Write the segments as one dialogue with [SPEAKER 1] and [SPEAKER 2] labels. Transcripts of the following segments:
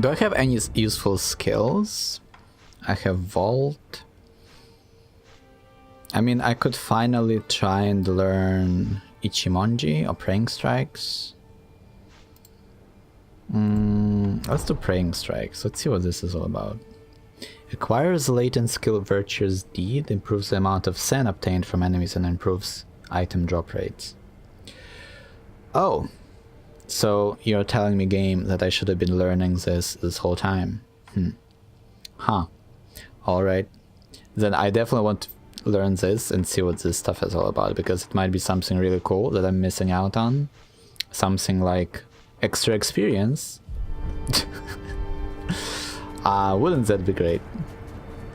[SPEAKER 1] Do I have any useful skills? I have Vault. I mean, I could finally try and learn Ichimonji or Praying Strikes. Let's do Praying Strikes. Let's see what this is all about. Acquires latent skill Virtuous Deed, improves the amount of Sen obtained from enemies and improves item drop rates. Oh, so you're telling me, game, that I should have been learning this whole time. Huh. Alright. Then I definitely want to learn this and see what this stuff is all about, because it might be something really cool that I'm missing out on. Something like extra experience. Wouldn't that be great?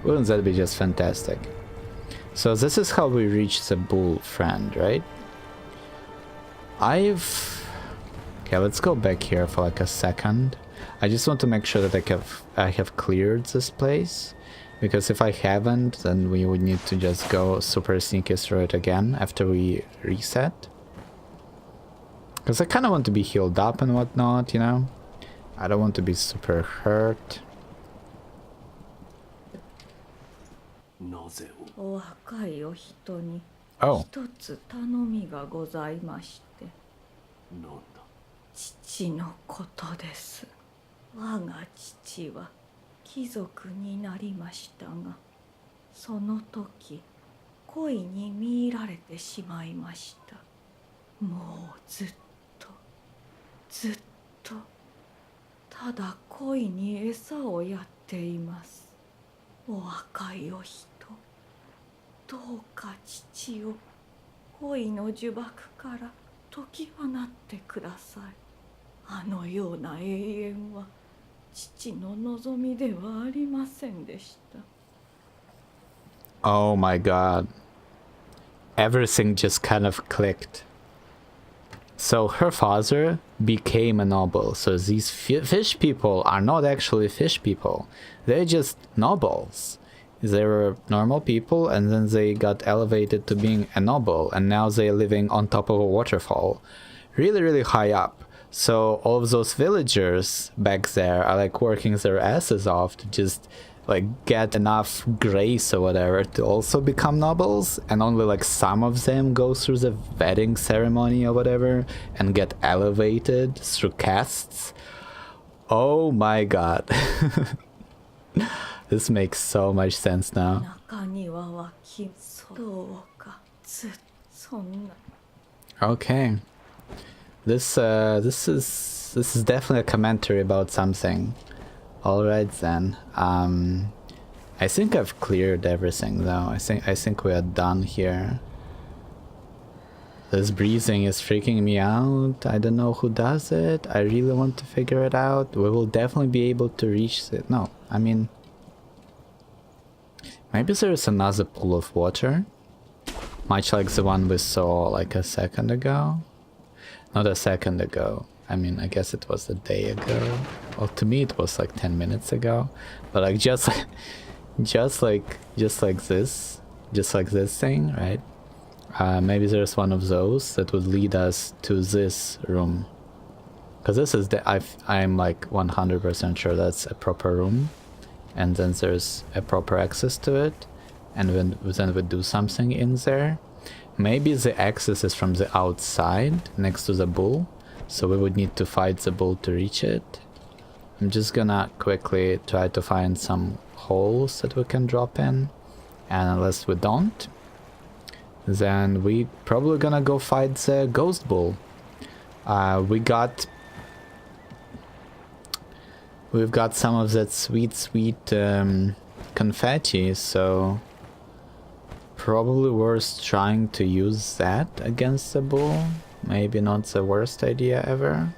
[SPEAKER 1] Wouldn't that be just fantastic? So this is how we reach the bull friend, right? Okay, let's go back here for like a second. I just want to make sure that I have cleared this place, because if I haven't, then we would need to just go super sneaky through it again after we reset. Because I kind of want to be healed up and whatnot, you know? I don't want to be super hurt. Oh.
[SPEAKER 2] 父のことです。我が父は貴族になりましたが、その時恋に見入られてしまいました。もうずっとただ恋に餌をやっています。お若いお人、どうか父を恋の呪縛から解き放ってください。あのような永遠は父の望みではありませんでした。
[SPEAKER 1] Oh my god. Everything just kind of clicked. So her father became a noble. So these fish people are not actually fish people. They're just nobles. They were normal people and then they got elevated to being a noble, and now they're living on top of a waterfall. Really, really high up. So all of those villagers back there are like working their asses off to just like get enough grace or whatever to also become nobles, and only like some of them go through the vetting ceremony or whatever and get elevated through castes. Oh my god. This makes so much sense now. Okay. This is definitely a commentary about something. Alright then. I think I've cleared everything though. I think we are done here. This breathing is freaking me out. I don't know who does it. I really want to figure it out. We will definitely be able to reach it. No, I mean, maybe there's another pool of water, much like the one we saw like a second ago. Not a second ago. I mean, I guess it was a day ago. Well, to me it was like 10 minutes ago. But like just like this thing, right? Maybe there's one of those that would lead us to this room. Because this is I'm like 100% sure that's a proper room. And then there's a proper access to it. And then we do something in there. Maybe the access is from the outside, next to the bull. So we would need to fight the bull to reach it. I'm just gonna quickly try to find some holes that we can drop in. And unless we don't, then we probably gonna go fight the ghost bull. We've got some of that sweet confetti, so probably worth trying to use that against the bull. Maybe not the worst idea ever.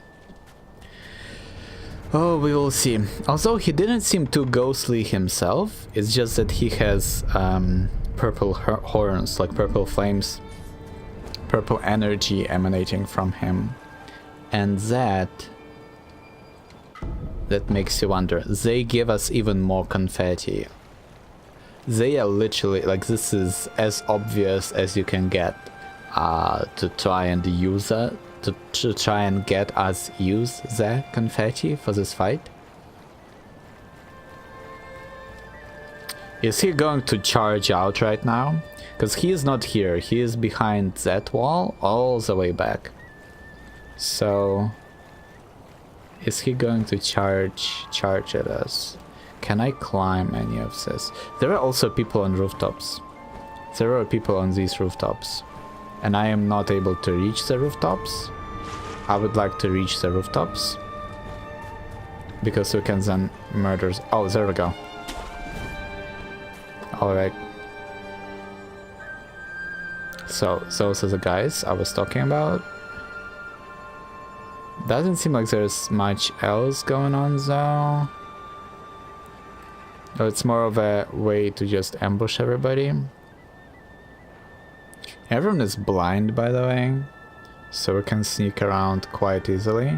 [SPEAKER 1] Oh, we will see. Although he didn't seem too ghostly himself, it's just that he has purple horns, like purple flames, purple energy emanating from him. And that makes you wonder. They give us even more confetti. They are literally, like, this is as obvious as you can get to try and use it, to try and get us use the confetti for this fight. Is he going to charge out right now? Because he is not here. He is behind that wall all the way back. So... is he going to charge at us? Can I climb any of this? There are also people on rooftops. There are people on these rooftops. And I am not able to reach the rooftops. I would like to reach the rooftops. Because we can then murder... oh, there we go. Alright. So, those are the guys I was talking about. Doesn't seem like there's much else going on though. It's more of a way to just ambush everybody. Everyone is blind, by the way, so we can sneak around quite easily.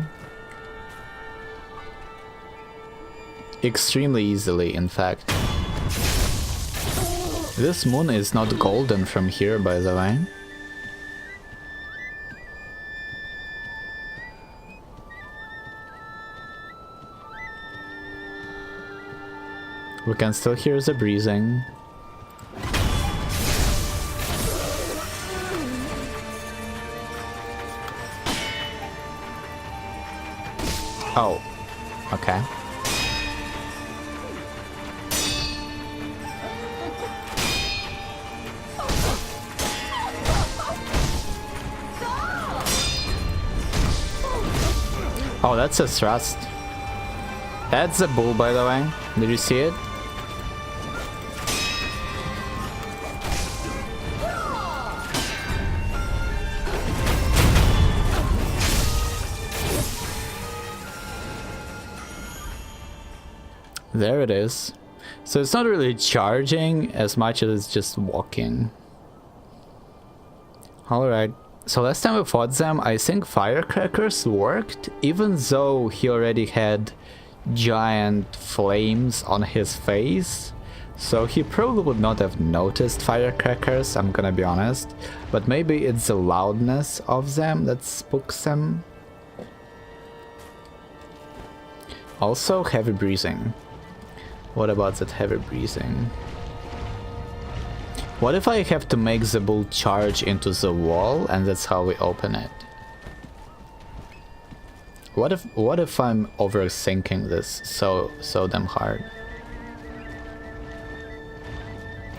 [SPEAKER 1] Extremely easily, in fact. This moon is not golden from here, by the way. We can still hear the breathing. Oh, okay. Oh, that's a thrust. That's a bull, by the way. Did you see it? There it is. So it's not really charging as much as it's just walking. Alright. So last time we fought them, I think firecrackers worked, even though he already had giant flames on his face. So he probably would not have noticed firecrackers, I'm gonna be honest. But maybe it's the loudness of them that spooks him. Also, heavy breathing. What about that heavy breathing? What if I have to make the bull charge into the wall and that's how we open it? What if I'm overthinking this so damn hard?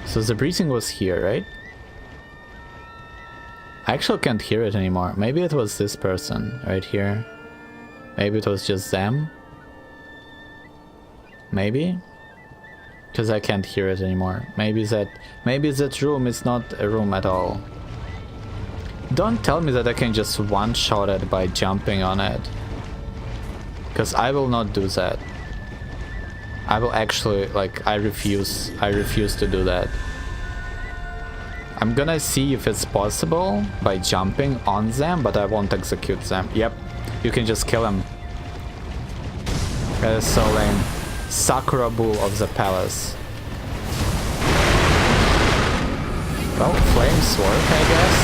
[SPEAKER 1] So the breathing was here, right? I actually can't hear it anymore. Maybe it was this person right here. Maybe it was just them. Maybe? Because I can't hear it anymore. Maybe that room is not a room at all. Don't tell me that I can just one-shot it by jumping on it. Because I will not do that. I will actually, like, I refuse to do that. I'm gonna see if it's possible by jumping on them, but I won't execute them. Yep, you can just kill them. That is so lame. Sakura Bull of the Palace. Well, flames work, I guess.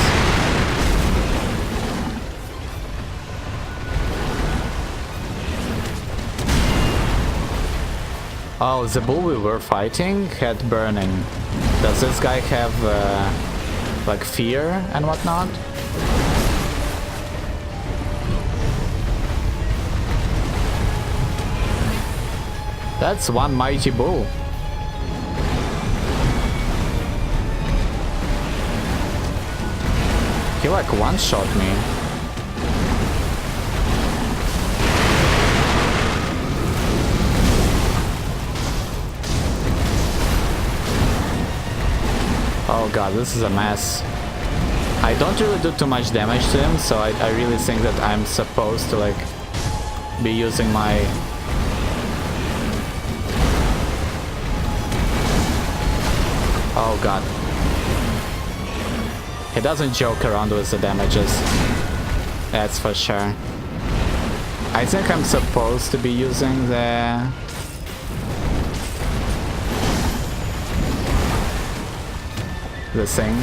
[SPEAKER 1] Oh, the bull we were fighting had burning. Does this guy have, like, fear and whatnot? That's one mighty bull. He like one-shot me. Oh god, this is a mess. I don't really do too much damage to him, so I really think that I'm supposed to like be using my... Oh god. He doesn't joke around with the damages. That's for sure. I think I'm supposed to be using the... thing.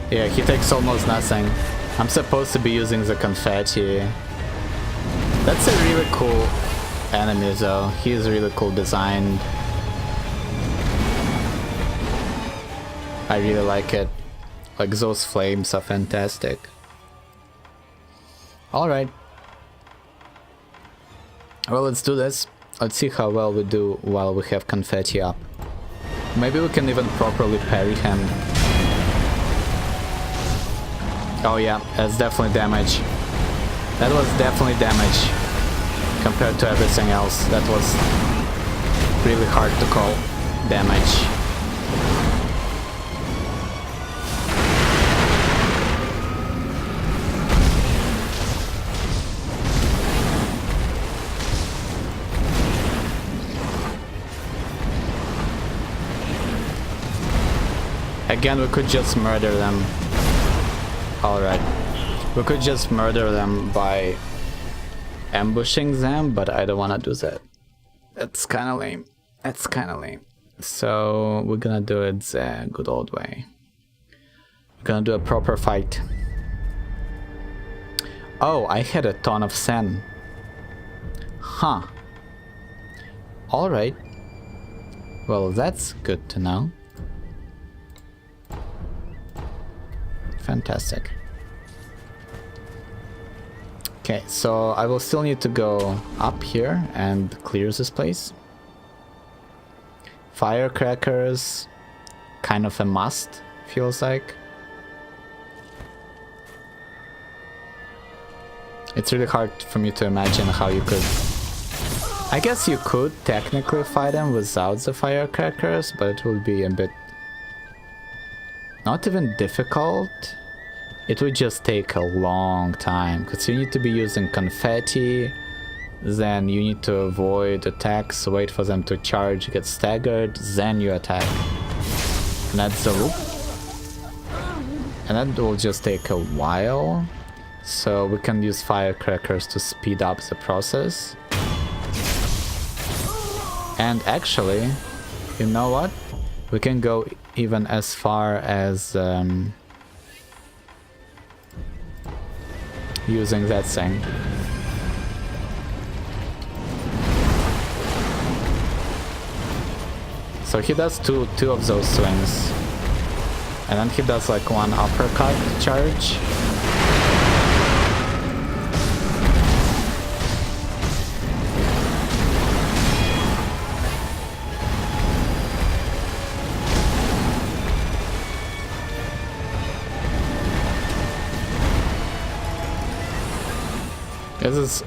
[SPEAKER 1] Yeah, he takes almost nothing. I'm supposed to be using the confetti. That's a really cool enemy though. He is really cool designed. I really like it. Like those flames are fantastic. Alright. Well, let's do this. Let's see how well we do while we have confetti up. Maybe we can even properly parry him. Oh yeah, that's definitely damage. That was definitely damage. Compared to everything else, that was really hard to call damage. Again, we could just murder them. Alright. We could just murder them by ambushing them, but I don't want to do that. That's kind of lame. That's kind of lame. So we're gonna do it the good old way. We're gonna do a proper fight. Oh, I had a ton of sen. Huh. Alright. Well, that's good to know. Fantastic. Okay, so I will still need to go up here and clear this place. Firecrackers, kind of a must, feels like. It's really hard for me to imagine how you could... I guess you could technically fight them without the firecrackers, but it would be a bit... not even difficult. It would just take a long time, because you need to be using confetti, then you need to avoid attacks, wait for them to charge, get staggered, then you attack. And that's the loop. And that will just take a while, so we can use firecrackers to speed up the process. And actually, you know what? We can go even as far as using that thing. So he does two of those swings, and then he does like one uppercut charge.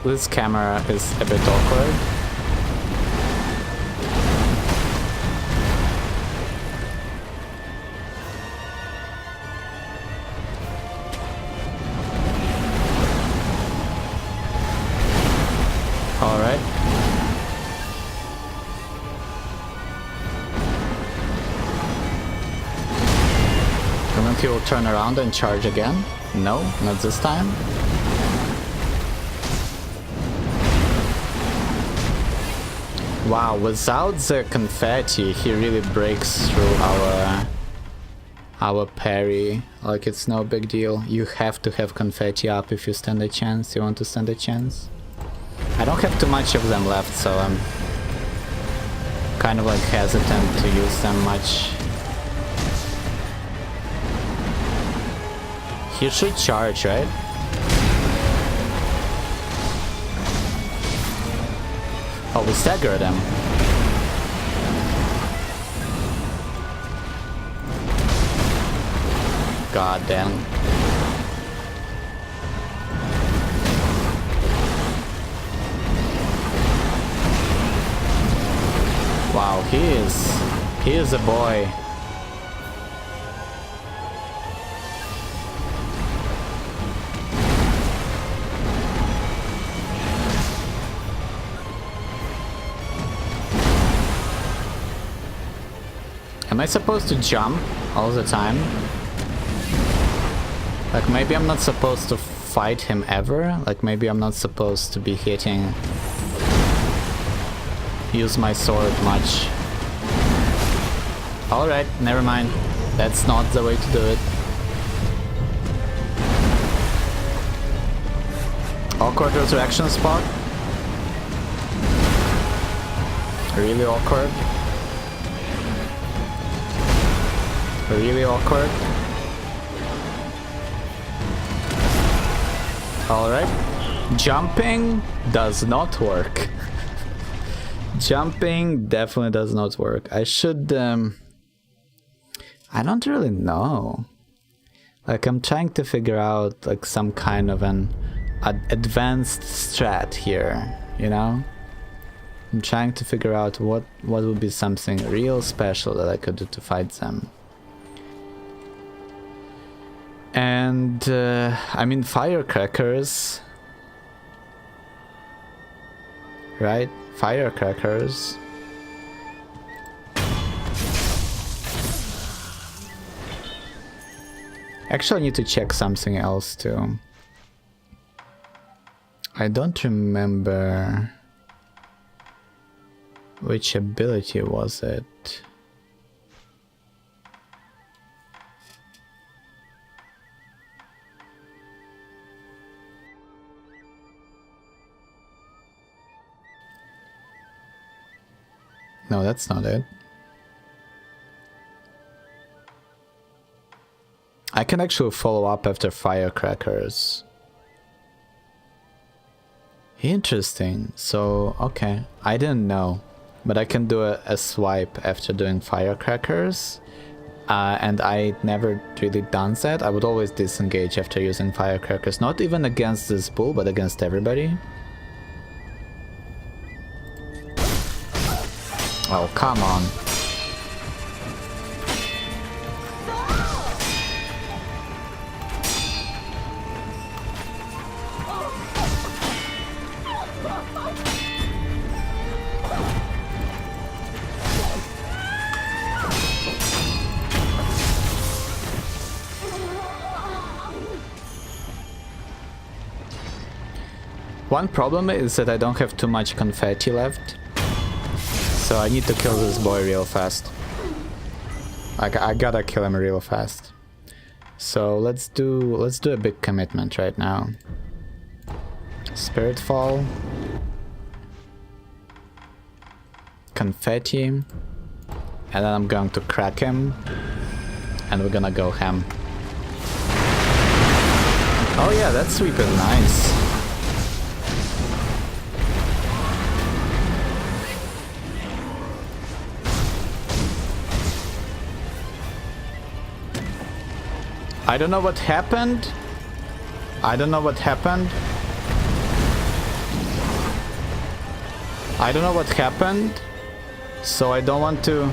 [SPEAKER 1] This camera is a bit awkward. All right. And then he will turn around and charge again. No, not this time. Wow, without the confetti, he really breaks through our parry. Like, it's no big deal. You have to have confetti up if you stand a chance. You want to stand a chance? I don't have too much of them left, so I'm kind of like hesitant to use them much. He should charge, right? Oh, we staggered him. God damn. Wow, he is a boy. Am I supposed to jump all the time? Like, maybe I'm not supposed to fight him ever? Like, maybe I'm not supposed to be hitting... use my sword much. Alright, never mind. That's not the way to do it. Awkward resurrection spot. Really awkward. Really awkward. Alright. Jumping does not work. Jumping definitely does not work. I should... I don't really know. Like, I'm trying to figure out, like, some kind of an advanced strat here, you know? I'm trying to figure out what would be something real special that I could do to fight them. And, I mean, firecrackers... Right? Firecrackers... Actually, I need to check something else too. I don't remember which ability was it. No, that's not it. I can actually follow up after firecrackers. Interesting. So, okay. I didn't know. But I can do a swipe after doing firecrackers. And I never really done that. I would always disengage after using firecrackers. Not even against this bull, but against everybody. Oh, come on. One problem is that I don't have too much confetti left, so I need to kill this boy real fast. I gotta kill him real fast. So let's do a big commitment right now. Spirit Fall, confetti, and then I'm going to crack him, and we're gonna go ham. Oh yeah, that sweep is nice. I don't know what happened. I don't know what happened. I don't know what happened. So I don't want to...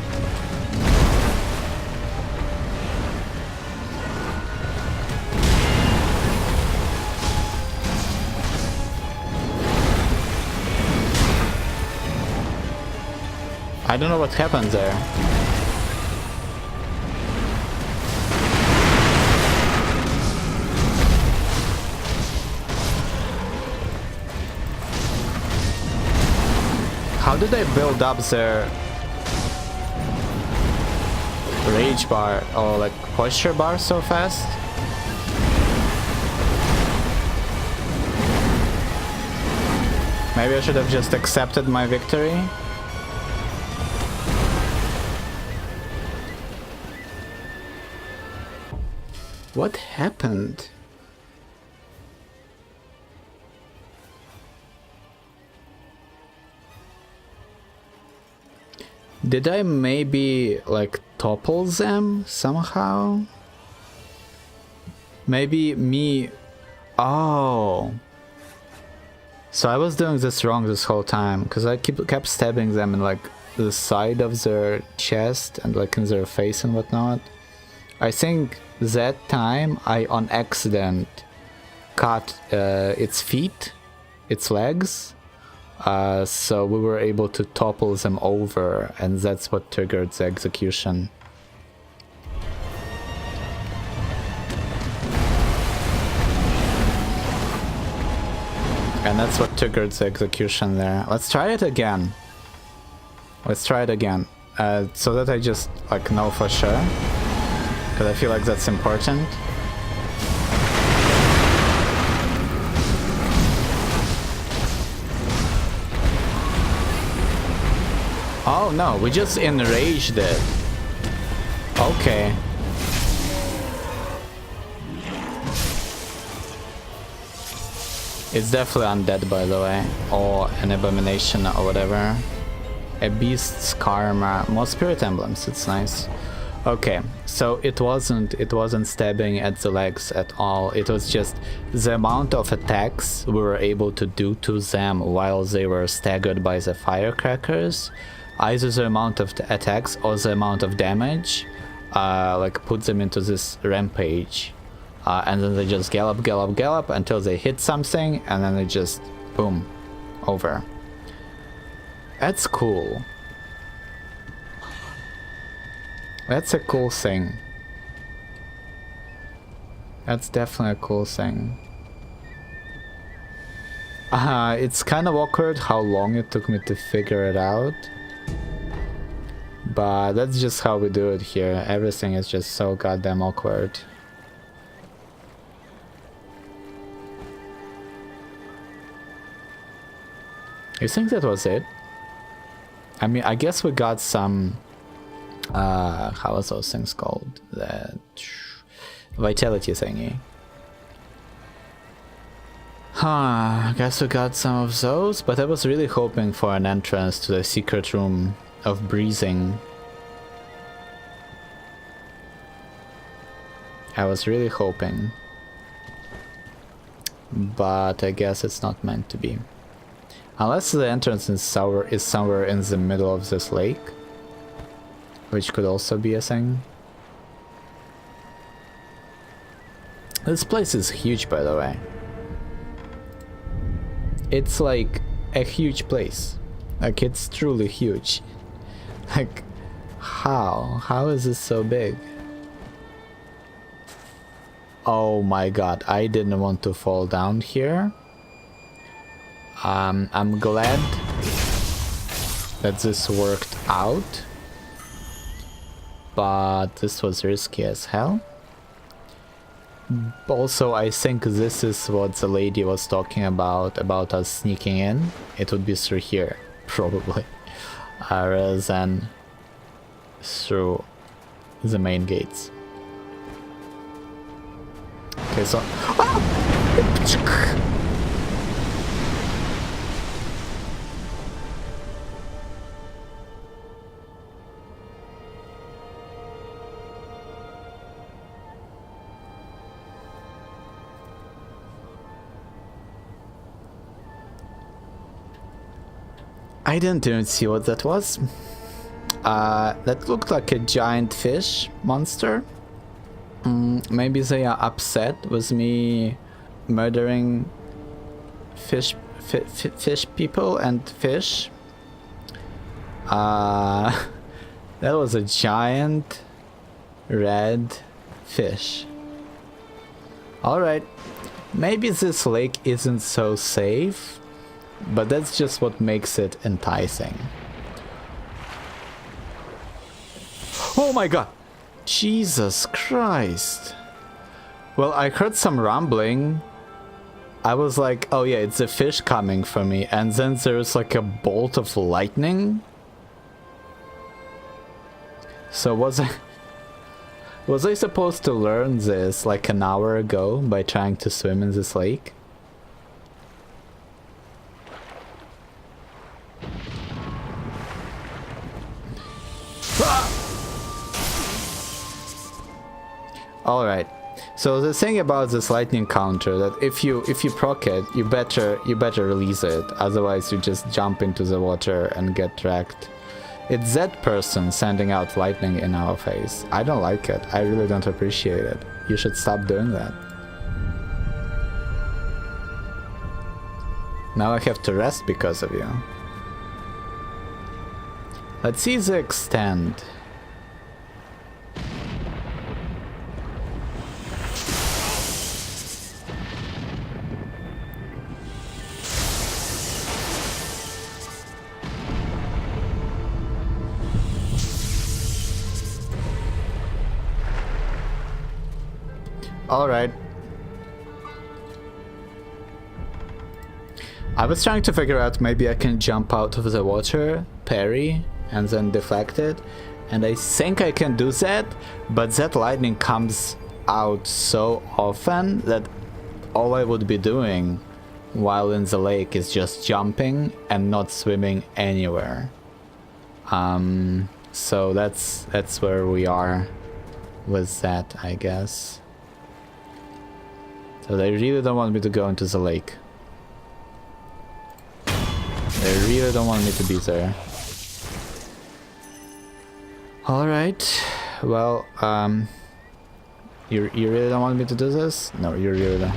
[SPEAKER 1] I don't know what happened there. How did they build up their rage bar or like posture bar so fast? Maybe I should have just accepted my victory. What happened? Did I maybe like topple them somehow? Maybe me... Oh. So I was doing this wrong this whole time, because I kept stabbing them in like the side of their chest and like in their face and whatnot. I think that time I on accident cut its feet, its legs. So we were able to topple them over, and that's what triggered the execution. And that's what triggered the execution there. Let's try it again. Let's try it again. So that I just like know for sure. Because I feel like that's important. Oh no, we just enraged it. Okay. It's definitely undead, by the way, or an abomination or whatever. A beast's karma, more spirit emblems. It's nice. Okay, so it wasn't stabbing at the legs at all. It was just the amount of attacks we were able to do to them while they were staggered by the firecrackers. Either the amount of attacks or the amount of damage, like put them into this rampage. And then they just gallop until they hit something, and then they just, boom, over. That's cool. That's a cool thing. That's definitely a cool thing. It's kind of awkward how long it took me to figure it out. But that's just how we do it here. Everything is just so goddamn awkward. You think that was it? I mean, I guess we got some... how was those things called? The vitality thingy. I guess we got some of those, but I was really hoping for an entrance to the secret room of breathing. I was really hoping. But I guess it's not meant to be. Unless the entrance is somewhere in the middle of this lake. Which could also be a thing. This place is huge, by the way. It's like a huge place. Like, it's truly huge. Like, how? How is this so big? Oh my god, I didn't want to fall down here. I'm glad that this worked out. But this was risky as hell. Also, I think this is what the lady was talking about us sneaking in. It would be through here, probably, rather than through the main gates. Okay, so... I didn't even see what that was. That looked like a giant fish monster. Maybe they are upset with me murdering fish people and fish. That was a giant red fish. Alright, maybe this lake isn't so safe. But that's just what makes it enticing. Oh my god! Jesus Christ! Well, I heard some rumbling. I was like, oh yeah, it's a fish coming for me. And then there's like a bolt of lightning. So was I supposed to learn this like an hour ago by trying to swim in this lake? Alright, so the thing about this lightning counter, that if you proc it, you better release it, otherwise you just jump into the water and get wrecked. It's that person sending out lightning in our face. I don't like it, I really don't appreciate it. You should stop doing that. Now I have to rest because of you. Let's see the extent. Alright. I was trying to figure out maybe I can jump out of the water, parry, and then deflect it. And I think I can do that, but that lightning comes out so often that all I would be doing while in the lake is just jumping and not swimming anywhere. So that's where we are with that, I guess. So they really don't want me to go into the lake. They really don't want me to be there. Alright, well, you really don't want me to do this? No, you really don't.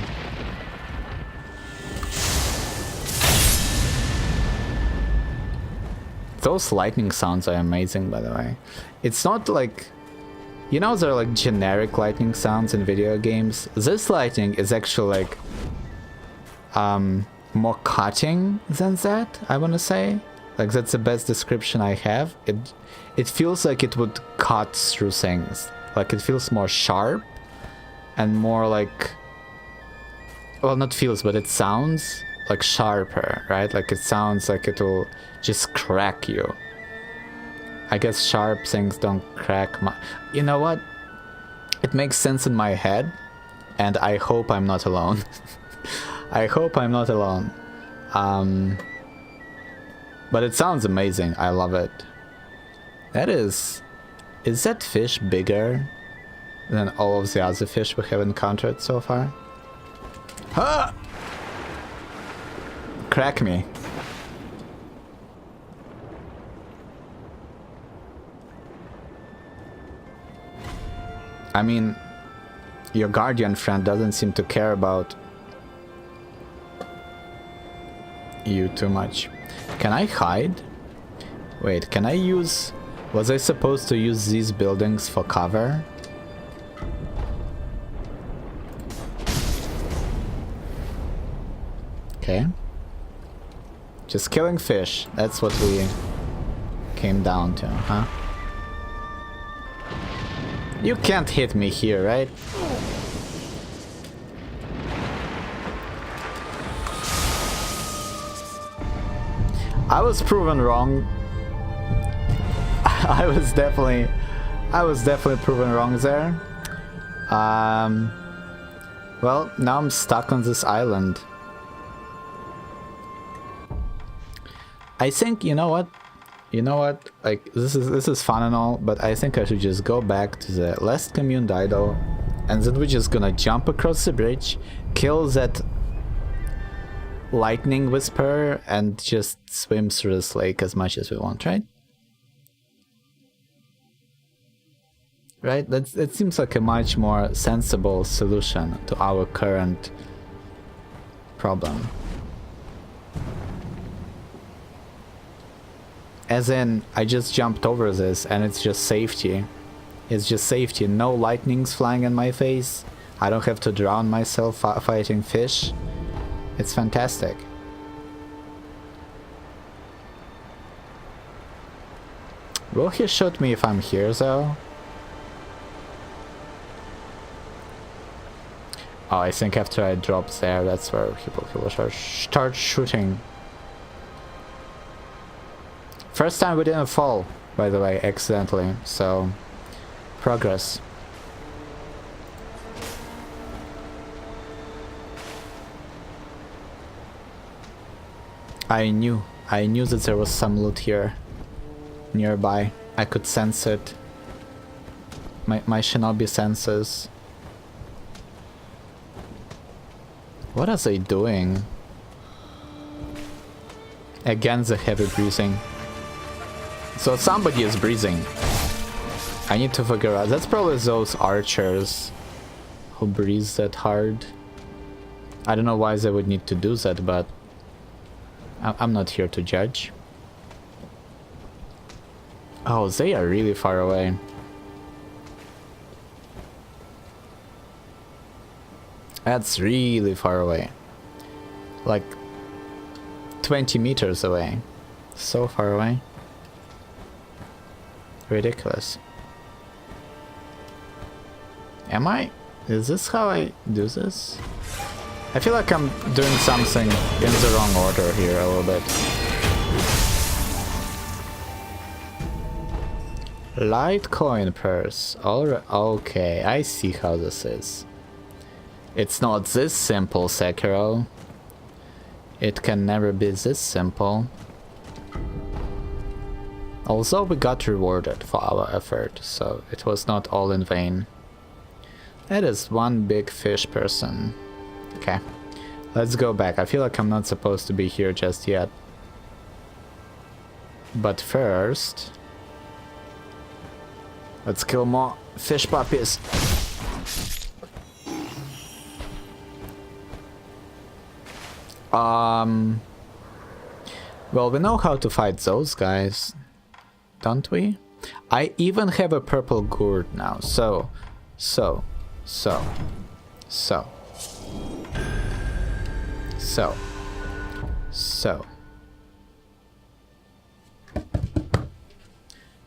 [SPEAKER 1] Those lightning sounds are amazing, by the way. It's not like... You know, there are like generic lightning sounds in video games. This lightning is actually like... more cutting than that, I wanna say. Like, that's the best description I have. It feels like it would cut through things. Like, it feels more sharp and more like... Well, not feels, but it sounds like sharper, right? Like, it sounds like it will just crack you. I guess sharp things don't crack my... You know what? It makes sense in my head, and I hope I'm not alone. I hope I'm not alone. But it sounds amazing. I love it. That is... Is that fish bigger than all of the other fish we have encountered so far? Huh! Crack me. I mean, your guardian friend doesn't seem to care about you too much. Can I hide? Wait, can I use... Was I supposed to use these buildings for cover? Okay. Just killing fish. That's what we came down to, huh? You can't hit me here, right? I was proven wrong. I was definitely proven wrong there. Well, now I'm stuck on this island. I think, you know what? Like, this is fun and all, but I think I should just go back to the last communed idol, and then we're just gonna jump across the bridge, kill that lightning whisperer, and just swim through this lake as much as we want, right? Right? That seems like a much more sensible solution to our current problem. As in, I just jumped over this and it's just safety. It's just safety. No lightnings flying in my face. I don't have to drown myself fighting fish. It's fantastic. Will he shoot me if I'm here though? Oh, I think after I drop there, that's where he will start shooting. First time we didn't fall, by the way, accidentally, so progress. I knew that there was some loot here nearby. I could sense it. My shinobi senses. What are they doing? Again, the heavy breathing. So somebody is breathing. I need to figure out. That's probably those archers who breathe that hard. I don't know why they would need to do that, but I'm not here to judge. Oh, they are really far away. That's really far away. Like 20 meters away. So far away. Ridiculous. Am I? Is this how I do this? I feel like I'm doing something in the wrong order here a little bit. Litecoin purse. Alright, okay, I see how this is. It's not this simple, Sekiro. It can never be this simple. Also, we got rewarded for our effort, so it was not all in vain. That is one big fish person. Okay, let's go back. I feel like I'm not supposed to be here just yet. But first, let's kill more fish puppies. Well, we know how to fight those guys, don't we? I even have a purple gourd now, so.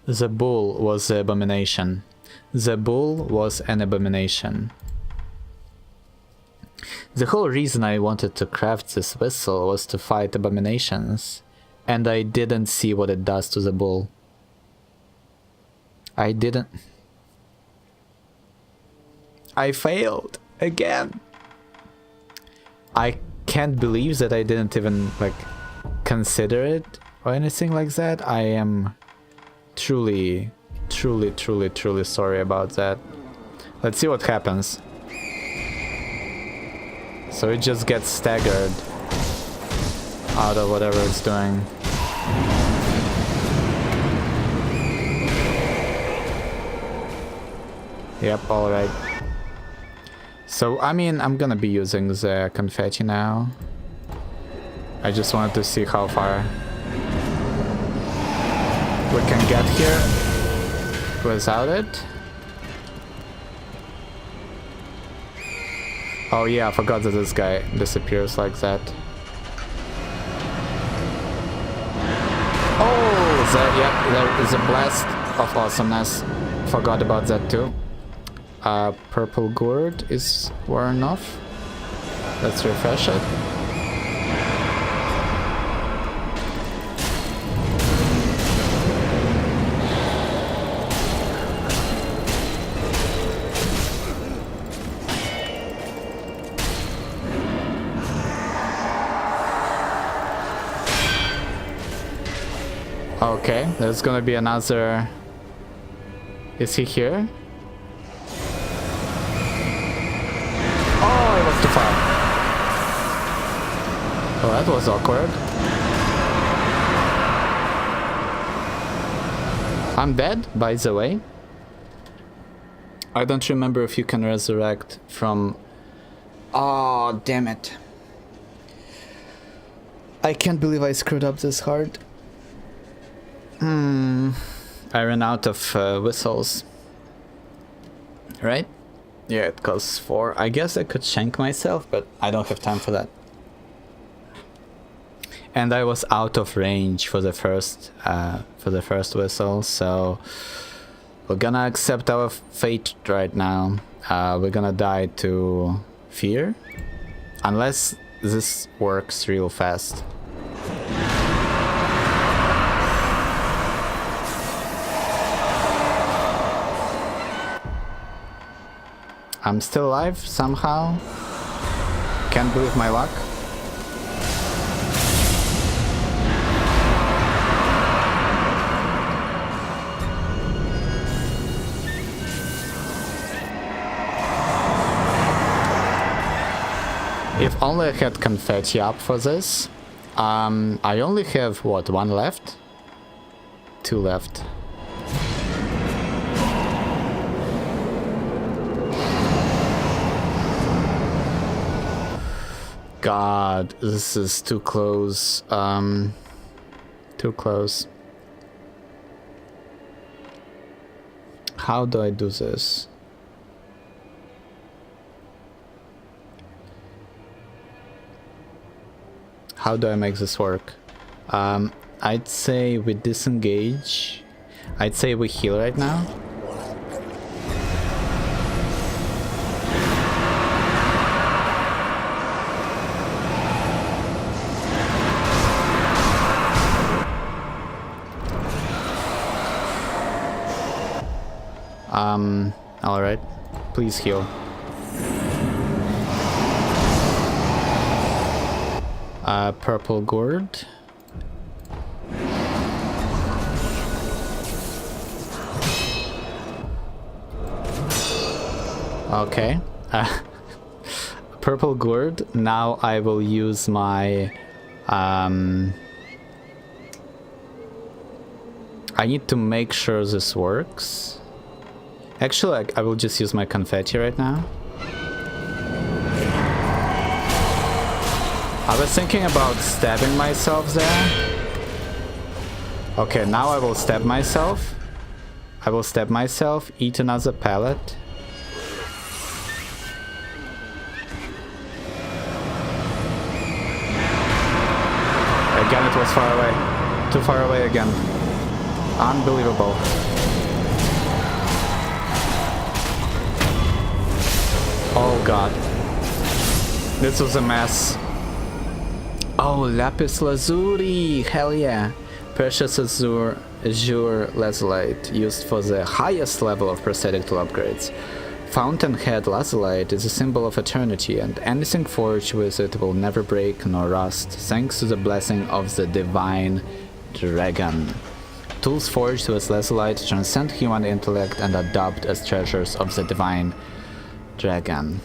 [SPEAKER 1] The bull was the abomination. The bull was an abomination. The whole reason I wanted to craft this whistle was to fight abominations, and I didn't see what it does to the bull. I didn't. I failed again. I can't believe that I didn't even like consider it or anything like that. I am truly sorry about that. Let's see what happens. So it just gets staggered out of whatever it's doing. Yep, alright. So, I mean, I'm gonna be using the confetti now. I just wanted to see how far we can get here without it. Oh yeah, I forgot that this guy disappears like that. Oh, there is a blast of awesomeness. Forgot about that too. Purple gourd is worn off. Let's refresh it. Okay, there's gonna be another... Is he here? Oh, it was too far. Oh, that was awkward. I'm dead, by the way. I don't remember if you can resurrect from... Oh, damn it. I can't believe I screwed up this hard. I ran out of whistles. Right? Yeah, it costs 4. I guess I could shank myself, but I don't have time for that. And I was out of range for the first whistle, so we're gonna accept our fate right now. We're gonna die to fear, unless this works real fast. I'm still alive somehow. Can't believe my luck. If only I had confetti up for this. I only have, what, 1 left? 2 left. God, this is too close. Too close. How do I do this? How do I make this work? I'd say we disengage. I'd say we heal right now. Alright. Please heal. Purple gourd. Okay. Purple gourd. Now I will use my... I need to make sure this works. Actually, I will just use my confetti right now. I was thinking about stabbing myself there. Okay, now I will stab myself. I will stab myself, eat another pellet. Again, it was far away. Too far away again. Unbelievable. Oh god. This was a mess. Oh, lapis lazuli! Hell yeah! Precious azure lazulite, used for the highest level of prosthetic tool upgrades. Fountainhead lazulite is a symbol of eternity, and anything forged with it will never break nor rust, thanks to the blessing of the divine dragon. Tools forged with lazulite transcend human intellect and are dubbed as treasures of the divine dragon.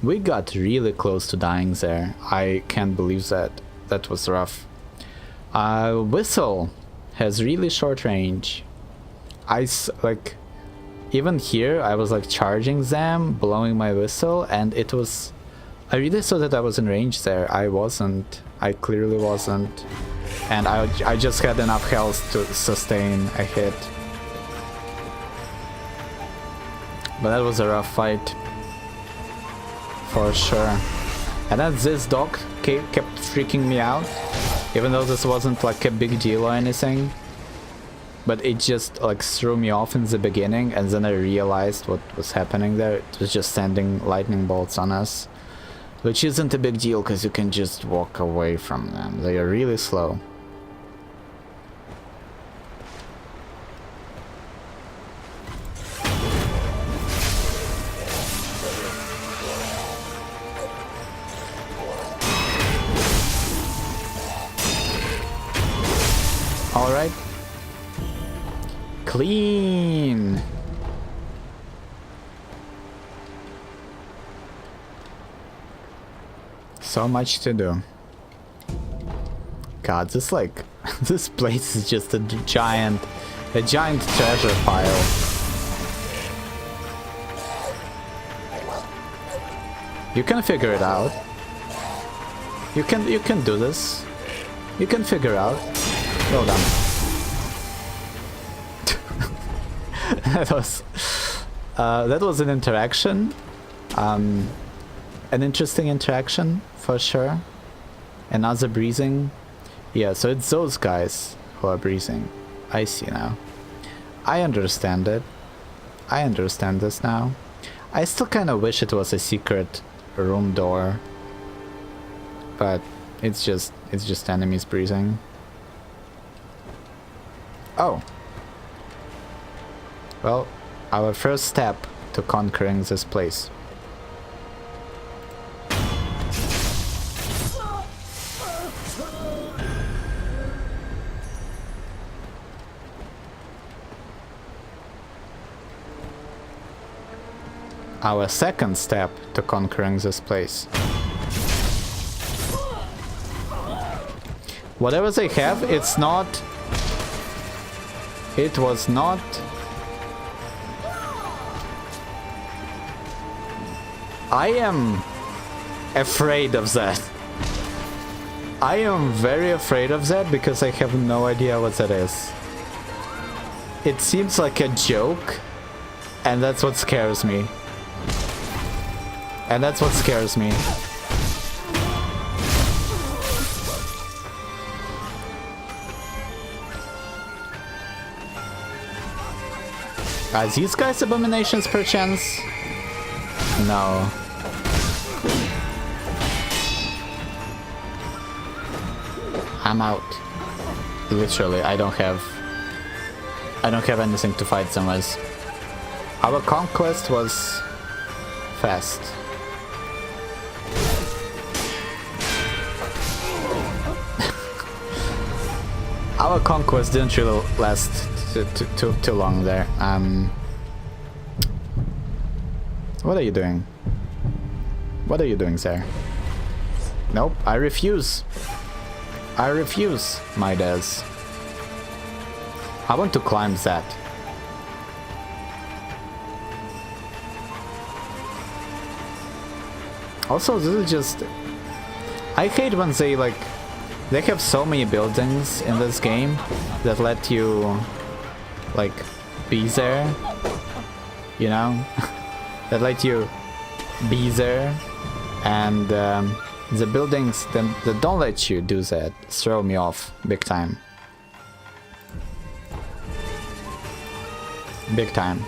[SPEAKER 1] We got really close to dying there. I can't believe that. That was rough. Whistle has really short range. Even here, I was like charging them, blowing my whistle, and it was... I really thought that I was in range there. I wasn't. I clearly wasn't. And I just had enough health to sustain a hit. But that was a rough fight. For sure. And then this dog kept freaking me out. Even though this wasn't like a big deal or anything. But it just like threw me off in the beginning, and then I realized what was happening there. It was just sending lightning bolts on us. Which isn't a big deal, because you can just walk away from them. They are really slow. Alright. Clean! So much to do. God, this like... this place is just a giant treasure pile. You can figure it out. You can do this. You can figure out. Well done. that was an interaction. An interesting interaction for sure. Another breathing. Yeah, so it's those guys who are breathing. I see now. I understand it. I understand this now. I still kind of wish it was a secret room door. But it's just enemies breathing. Oh. Well, our first step to conquering this place. Our second step to conquering this place. Whatever they have, it's not... It was not... I am afraid of that. I am very afraid of that because I have no idea what that is. It seems like a joke, and that's what scares me. And that's what scares me. Are these guys abominations perchance? No. I'm out. Literally, I don't have anything to fight them with. Our conquest was fast. Our conquest didn't really last too long there. What are you doing? What are you doing there? Nope, I refuse. I refuse, my dads. I want to climb that. Also, this is just... I hate when they like... They have so many buildings in this game that let you like be there, you know? That let you be there, and the buildings that don't let you do that throw me off big time. Big time.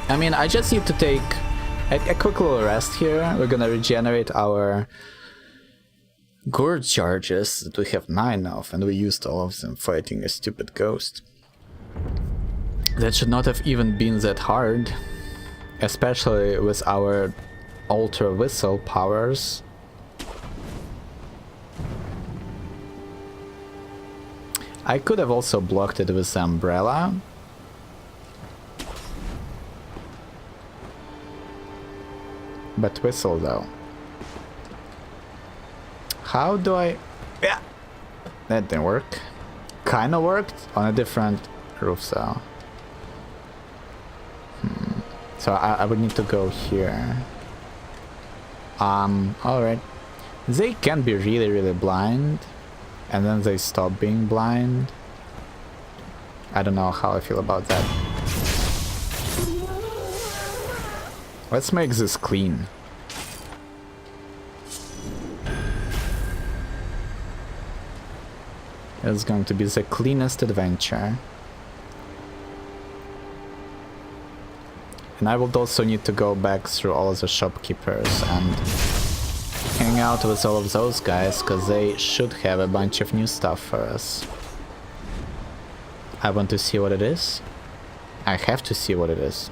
[SPEAKER 1] I mean, I just need to take a quick little rest here. We're gonna regenerate our gourd charges that we have 9 of, and we used all of them fighting a stupid ghost. That should not have even been that hard, especially with our ultra whistle powers. I could have also blocked it with the umbrella. But whistle though. How do I... Yeah! That didn't work. Kinda worked on a different roof though. So I would need to go here. Alright. They can be really blind, and then they stop being blind. I don't know how I feel about that. Let's make this clean. It's going to be the cleanest adventure. And I would also need to go back through all of the shopkeepers and hang out with all of those guys, because they should have a bunch of new stuff for us. I want to see what it is. I have to see what it is.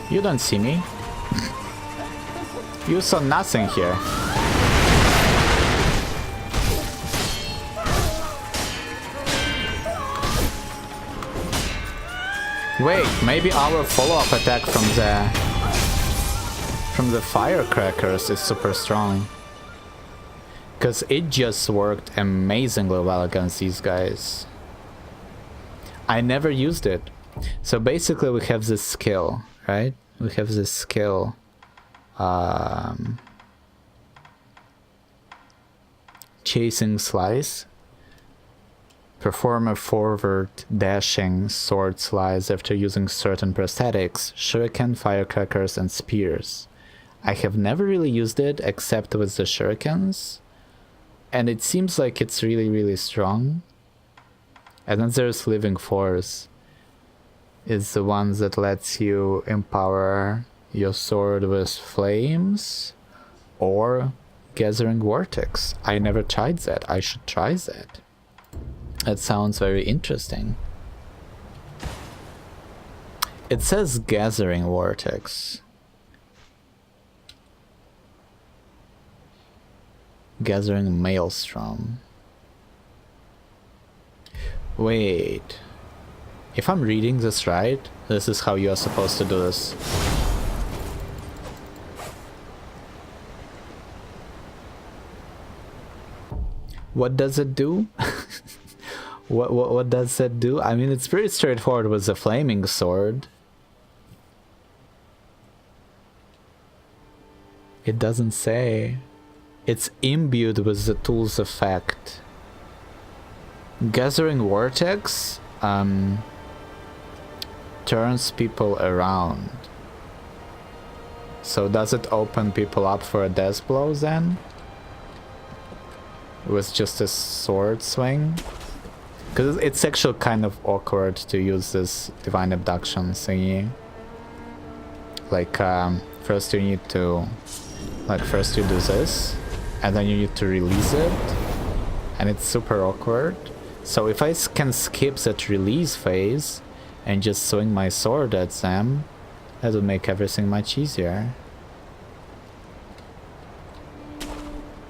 [SPEAKER 1] You don't see me. You saw nothing here. Wait, maybe our follow-up attack from the firecrackers is super strong. Because it just worked amazingly well against these guys. I never used it. So basically we have this skill, right? We have this skill. Chasing slice. Perform a forward dashing sword slice after using certain prosthetics, shuriken, firecrackers, and spears. I have never really used it except with the shurikens, and it seems like it's really strong. And then there's Living Force. It's the one that lets you empower your sword with flames or Gathering Vortex. I never tried that. I should try that. That sounds very interesting. It says Gathering Vortex. Gathering Maelstrom. Wait. If I'm reading this right, this is how you are supposed to do this. What does it do? What does that do? I mean, it's pretty straightforward with the flaming sword. It doesn't say. It's imbued with the tool's effect. Gathering Vortex turns people around. So does it open people up for a death blow then? With just a sword swing? Because it's actually kind of awkward to use this divine abduction thingy like first you need to, like first you do this, and then you need to release it, and it's super awkward. So if I can skip that release phase and just swing my sword at them, that would make everything much easier.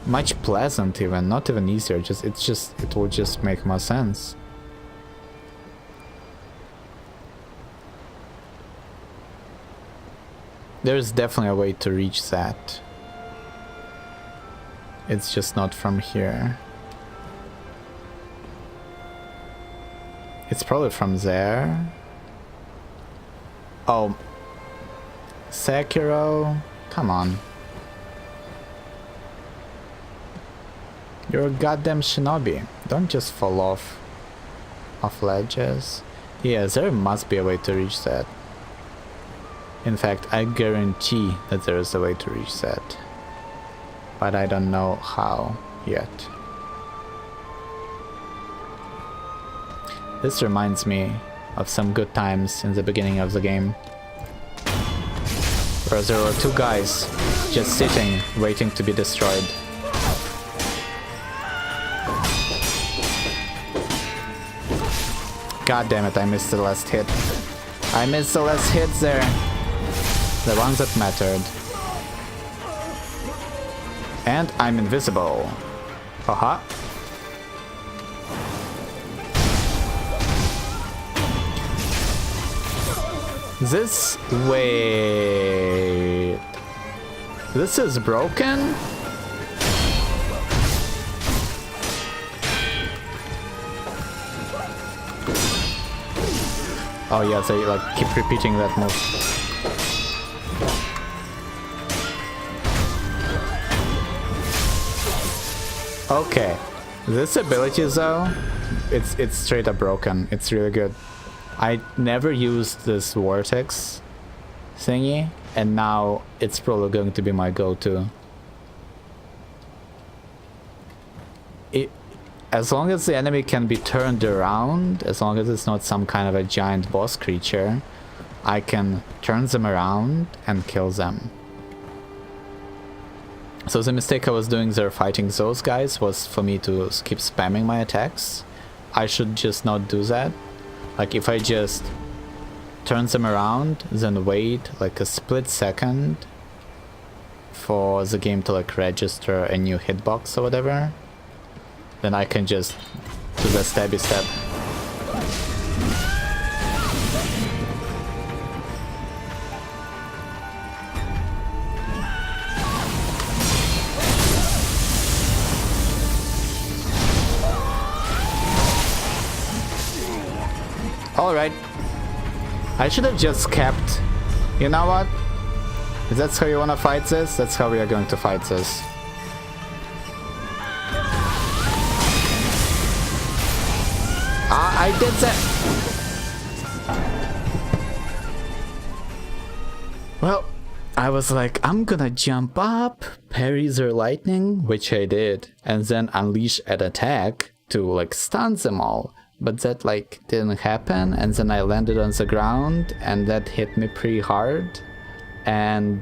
[SPEAKER 1] Much pleasant even, not even easier, it will just make more sense. There's definitely a way to reach that. It's just not from here. It's probably from there. Oh. Sekiro? Come on. You're a goddamn shinobi. Don't just fall off ledges. Yeah, there must be a way to reach that. In fact, I guarantee that there is a way to reach that. But I don't know how yet. This reminds me of some good times in the beginning of the game, where there were two guys just sitting, waiting to be destroyed. God damn it, I missed the last hit. I missed the last hit there. The ones that mattered. And I'm invisible. Haha. This... wait... This is broken? Oh yeah, they like keep repeating that move. Okay, this ability though, it's straight up broken. It's really good. I never used this vortex thingy, and now it's probably going to be my go-to. As long as the enemy can be turned around, as long as it's not some kind of a giant boss creature, I can turn them around and kill them. So the mistake I was doing there fighting those guys was for me to keep spamming my attacks. I should just not do that. Like if I just turn them around, then wait like a split second for the game to like register a new hitbox or whatever, then I can just do the stabby stab. Alright. I should have just kept... You know what? If that's how you wanna fight this, that's how we are going to fight this. I did that! Well, I was like, I'm gonna jump up, parry their lightning, which I did, and then unleash an attack to like stun them all. But that like didn't happen, and then I landed on the ground and that hit me pretty hard. And